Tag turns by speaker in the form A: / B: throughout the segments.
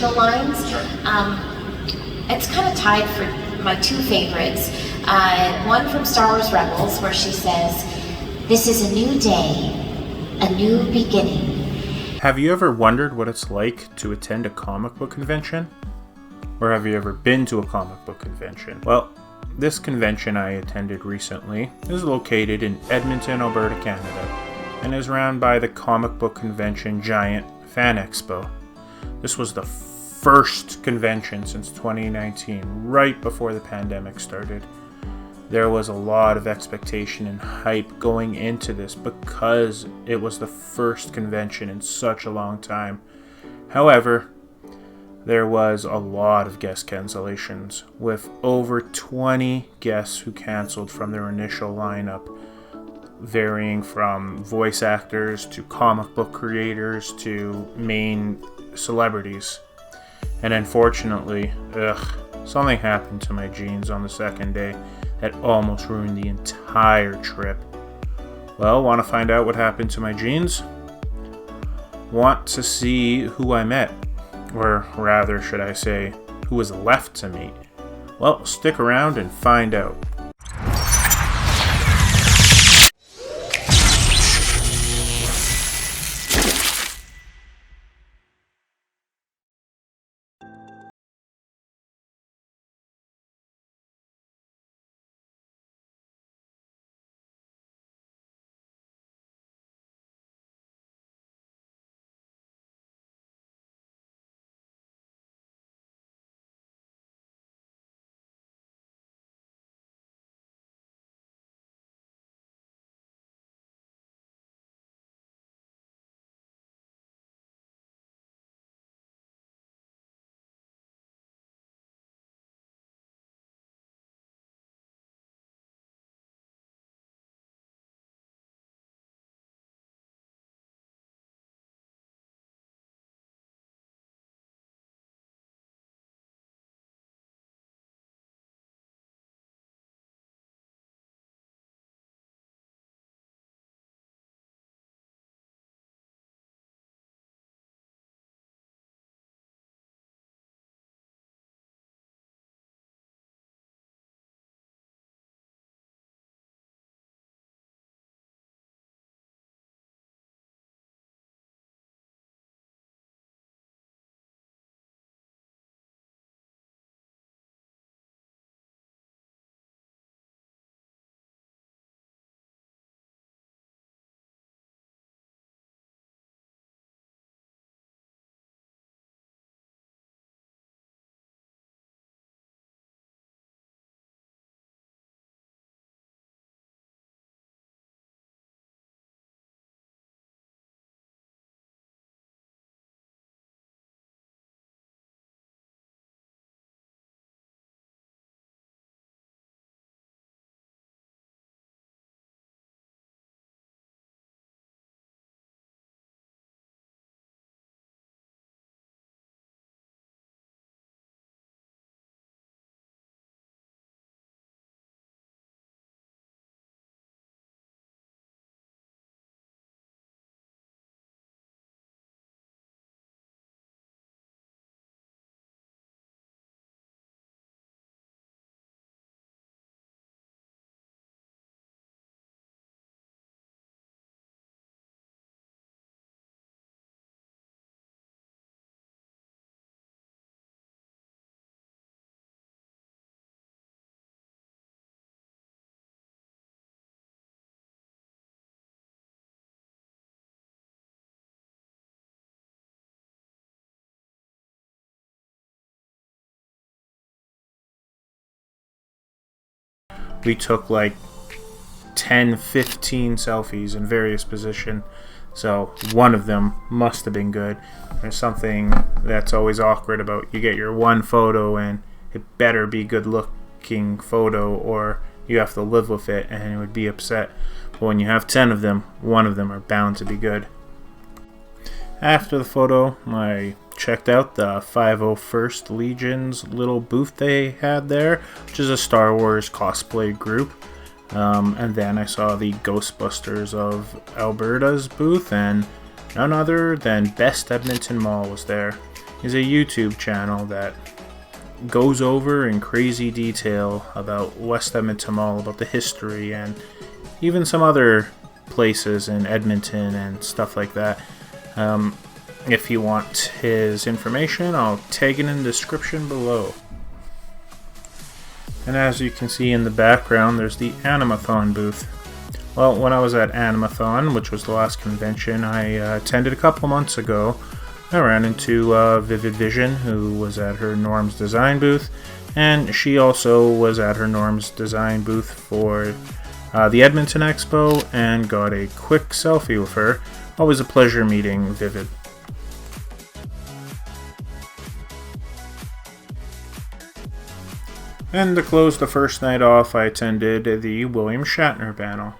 A: original lines. It's kind of tied for my two favorites. One from Star Wars Rebels, where she says, "This is a new day, a new beginning."
B: Have you ever wondered what it's like to attend a comic book convention? Or have you ever been to a comic book convention? Well, this convention I attended recently is located in Edmonton, Alberta, Canada, and is run by the comic book convention giant fanexpo. This was the first convention since 2019, right before the pandemic started. There was a lot of expectation and hype going into this because it was the first convention in such a long time. However, there was a lot of guest cancellations, with over 20 guests who canceled from their initial lineup, varying from voice actors to comic book creators to main celebrities. And unfortunately, something happened to my jeans on the second day that almost ruined the entire trip. Well, want to find out what happened to my jeans? Want to see who I met? Or rather, should I say, who was left to meet? Well, stick around and find out. We took like 10, 15 selfies in various positions, so one of them must have been good. There's something that's always awkward about you get your one photo and it better be good looking photo or you have to live with it and it would be upset. But when you have 10 of them, one of them are bound to be good. After the photo, I checked out the 501st Legion's little booth they had there, which is a Star Wars cosplay group. And then I saw the Ghostbusters of Alberta's booth, and none other than Best Edmonton Mall was there. is a YouTube channel that goes over in crazy detail about West Edmonton Mall, about the history, and even some other places in Edmonton and stuff like that. If you want his information, I'll tag it in the description below. And as you can see in the background, there's the Animathon booth. Well, when I was at Animathon, which was the last convention I attended a couple months ago, I ran into Vivid Vision, who was at her Norms Design booth, and she also was at her Norms Design booth for the Edmonton Expo, and got a quick selfie with her. Always a pleasure meeting Vivid. And to close the first night off, I attended the William Shatner panel.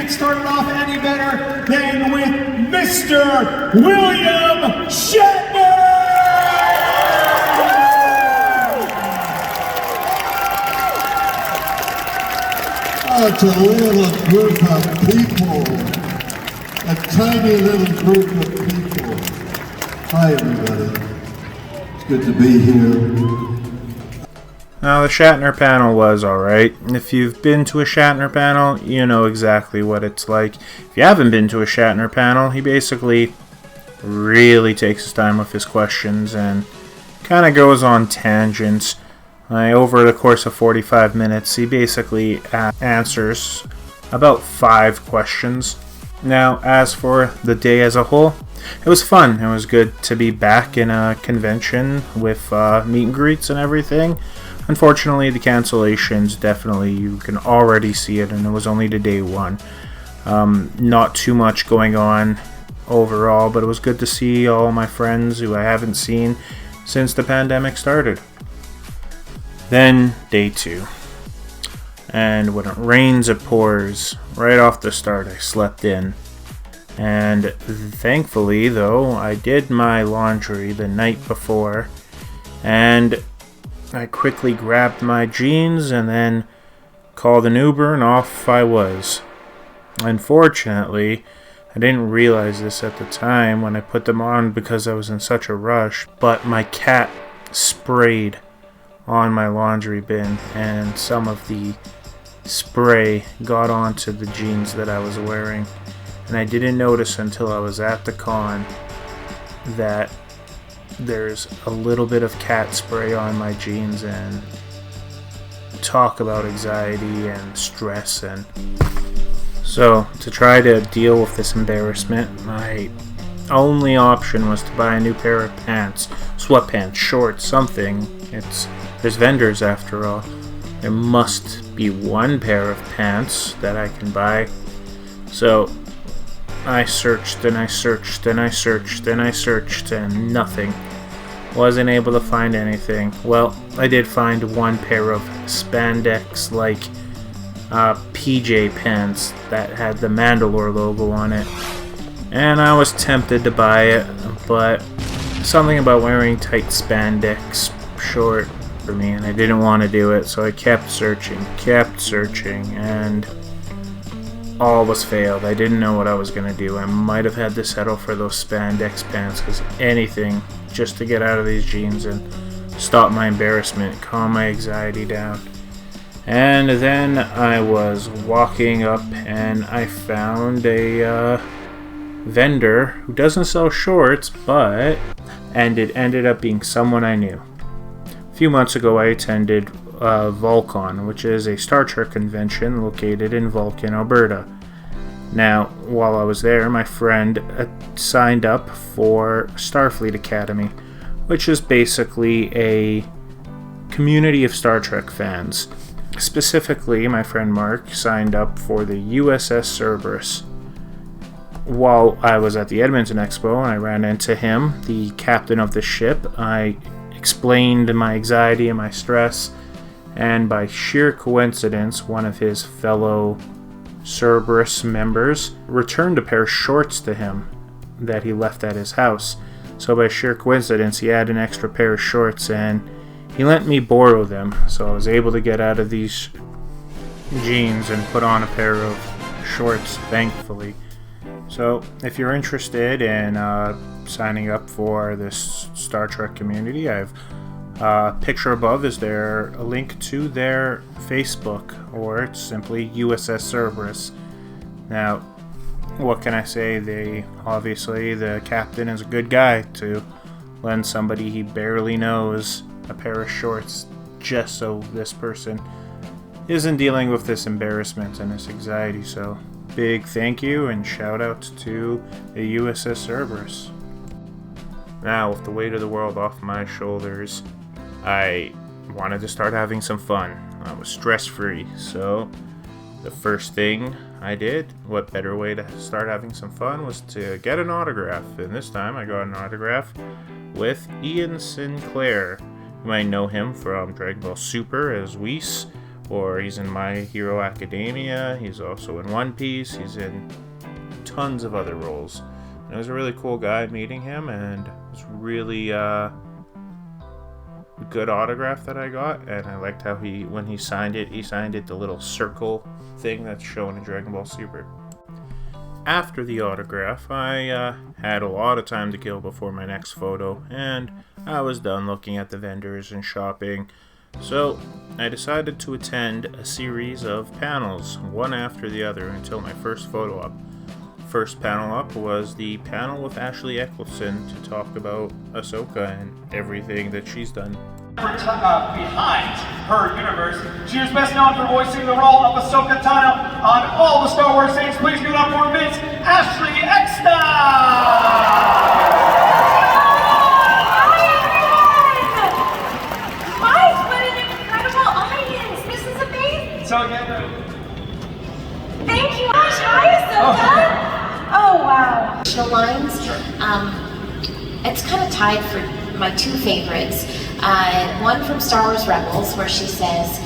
C: Started off any better than with Mr. William Shatner!
D: It's a little group of people, a tiny little group of people. Hi everybody, it's good to be here.
B: Now, the Shatner panel was alright. If you've been to a Shatner panel, you know exactly what it's like. If you haven't been to a Shatner panel, he basically really takes his time with his questions and kind of goes on tangents. Over the course of 45 minutes, he basically answers about 5 questions. Now, as for the day as a whole, it was fun. It was good to be back in a convention with meet and greets and everything. Unfortunately, the cancellations, definitely, you can already see it, and it was only the day 1. Not too much going on overall, but it was good to see all my friends who I haven't seen since the pandemic started. Then, day 2. And when it rains, it pours. Right off the start, I slept in. And thankfully, though, I did my laundry the night before, and I quickly grabbed my jeans and then called an Uber, and off I was. Unfortunately, I didn't realize this at the time when I put them on because I was in such a rush, but my cat sprayed on my laundry bin, and some of the spray got onto the jeans that I was wearing. And I didn't notice until I was at the con that there's a little bit of cat spray on my jeans. And talk about anxiety and stress. And so to try to deal with this embarrassment, my only option was to buy a new pair of pants, sweatpants, shorts, something. There's vendors after all. There must be one pair of pants that I can buy. So I searched and I searched and I searched and I searched, and nothing. Wasn't able to find anything. Well, I did find one pair of spandex-like PJ pants that had the Mandalore logo on it. And I was tempted to buy it, but something about wearing tight spandex short for me, and I didn't want to do it, so I kept searching, and all was failed. I didn't know what I was going to do. I might have had to settle for those spandex pants, because anything just to get out of these jeans and stop my embarrassment, calm my anxiety down. And then I was walking up and I found a vendor who doesn't sell shorts, and it ended up being someone I knew. A few months ago I attended Volcon, which is a Star Trek convention located in Vulcan, Alberta. Now, while I was there, my friend signed up for Starfleet Academy, which is basically a community of Star Trek fans. Specifically, my friend Mark signed up for the USS Cerberus. While I was at the Edmonton Expo and I ran into him, the captain of the ship, I explained my anxiety and my stress, and by sheer coincidence, one of his fellow Cerberus members returned a pair of shorts to him that he left at his house. So by sheer coincidence, he had an extra pair of shorts and he let me borrow them. So I was able to get out of these jeans and put on a pair of shorts, thankfully. So if you're interested in signing up for this Star Trek community, I've picture above is there a link to their Facebook, or it's simply USS Cerberus. Now, what can I say? Obviously the captain is a good guy to lend somebody he barely knows a pair of shorts just so this person isn't dealing with this embarrassment and this anxiety. So big thank you and shout out to the USS Cerberus. Now, with the weight of the world off my shoulders, I wanted to start having some fun. I was stress-free, so the first thing I did, what better way to start having some fun, was to get an autograph. And this time I got an autograph with Ian Sinclair. You might know him from Dragon Ball Super as Whis, or he's in My Hero Academia. He's also in One Piece. He's in tons of other roles. And it was a really cool guy meeting him, and it was really good autograph that I got. And I liked how when he signed it the little circle thing that's shown in Dragon Ball Super. After the autograph, I had a lot of time to kill before my next photo, and I was done looking at the vendors and shopping. So I decided to attend a series of panels, one after the other, until my first photo op. First panel up was the panel with Ashley Eckelson to talk about Ahsoka and everything that she's done.
C: Behind her universe, she is best known for voicing the role of Ahsoka Tano on all the Star Wars things. Please give it up for Miss Ashley Eckstein! So again,
A: Thank you, Ash. Hi, Ahsoka. Oh, wow. Additional lines. It's kind of tied for my two favorites. One from Star Wars Rebels, where she says,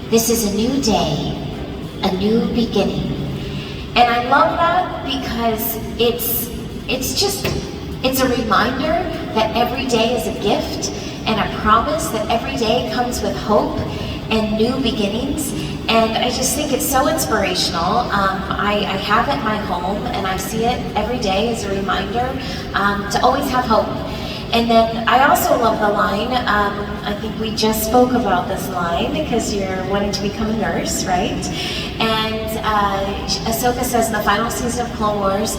A: "This is a new day, a new beginning," and I love that because it's a reminder that every day is a gift, and a promise that every day comes with hope and new beginnings. And I just think it's so inspirational. I have it in my home, and I see it every day as a reminder to always have hope. And then I also love the line, I think we just spoke about this line because you're wanting to become a nurse, right? And Ahsoka says in the final season of Clone Wars,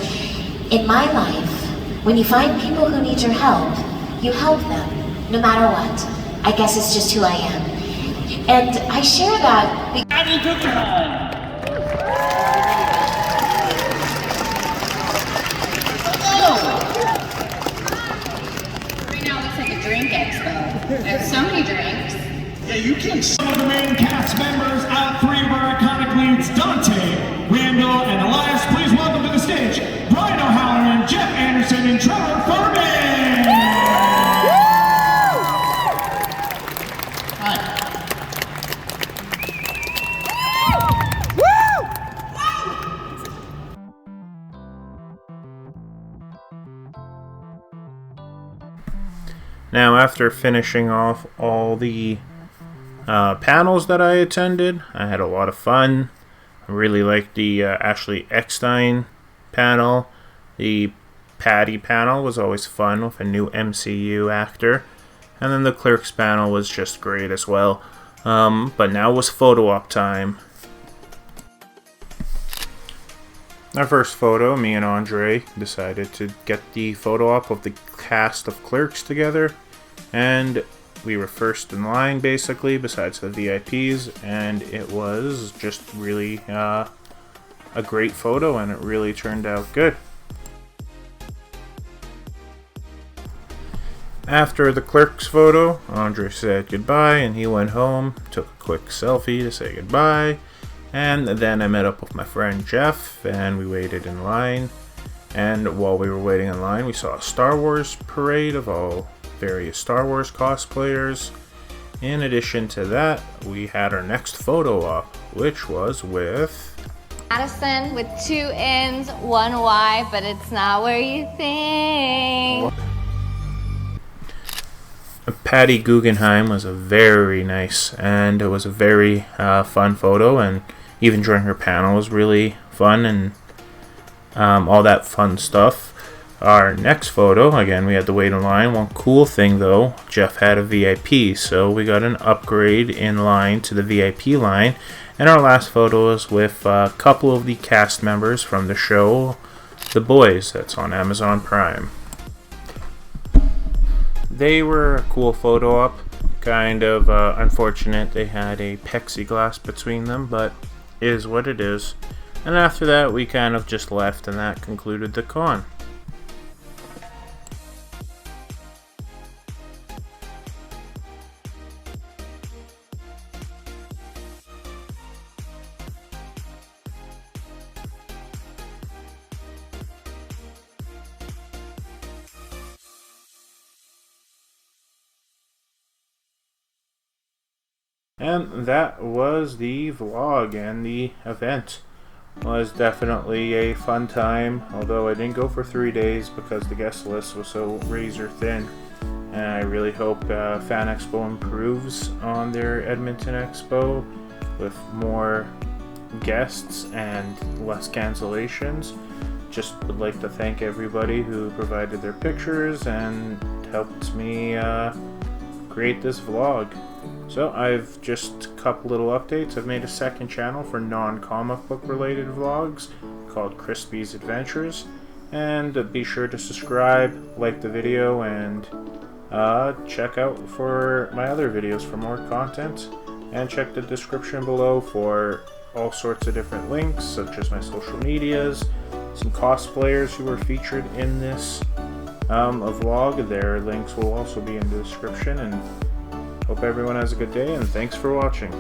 A: "In my life, when you find people who need your help, you help them, no matter what. I guess it's just who I am." And I share that because
E: right now it looks like a drink expo. There's so many drinks.
C: yeah, you can. Some of the main cast members, three of our iconic leads, Dante, Randall, and Elias. Please welcome to the stage, Brian O'Halloran, Jeff Anderson, and Trevor Furman.
B: Now, after finishing off all the panels that I attended, I had a lot of fun. I really liked the Ashley Eckstein panel. The Patty panel was always fun with a new MCU actor. And then the Clerks panel was just great as well. But now was photo op time. Our first photo, me and Andre decided to get the photo op of the cast of Clerks together, and we were first in line basically besides the VIPs, and it was just really a great photo, and it really turned out good. After the Clerks photo, Andre said goodbye and he went home, took a quick selfie to say goodbye. And then I met up with my friend Jeff, and we waited in line. And while we were waiting in line, we saw a Star Wars parade of all various Star Wars cosplayers. In addition to that, we had our next photo op, which was with
E: Madison with 2 N's, 1 Y, but it's not where you think.
B: Patty Guggenheim. Was a very nice, and it was a very fun photo, and even during her panel was really fun, and all that fun stuff. Our next photo, again, we had to wait in line. One cool thing though, Jeff had a VIP, so we got an upgrade in line to the VIP line. And our last photo is with a couple of the cast members from the show The Boys, that's on Amazon Prime. They were a cool photo op, kind of unfortunate they had a plexiglass between them, but is what it is. And after that we kind of just left, and that concluded the con. And that was the vlog, and the event was definitely a fun time, although I didn't go for 3 days because the guest list was so razor thin. And I really hope FanExpo improves on their Edmonton Expo with more guests and less cancellations. Just would like to thank everybody who provided their pictures and helped me create this vlog. So I've just a couple little updates. I've made a second channel for non-comic book related vlogs called Crispy's Adventures, and be sure to subscribe, like the video, and check out for my other videos for more content, and check the description below for all sorts of different links such as my social medias, some cosplayers who were featured in this vlog. Their links will also be in the description, and hope everyone has a good day, and thanks for watching.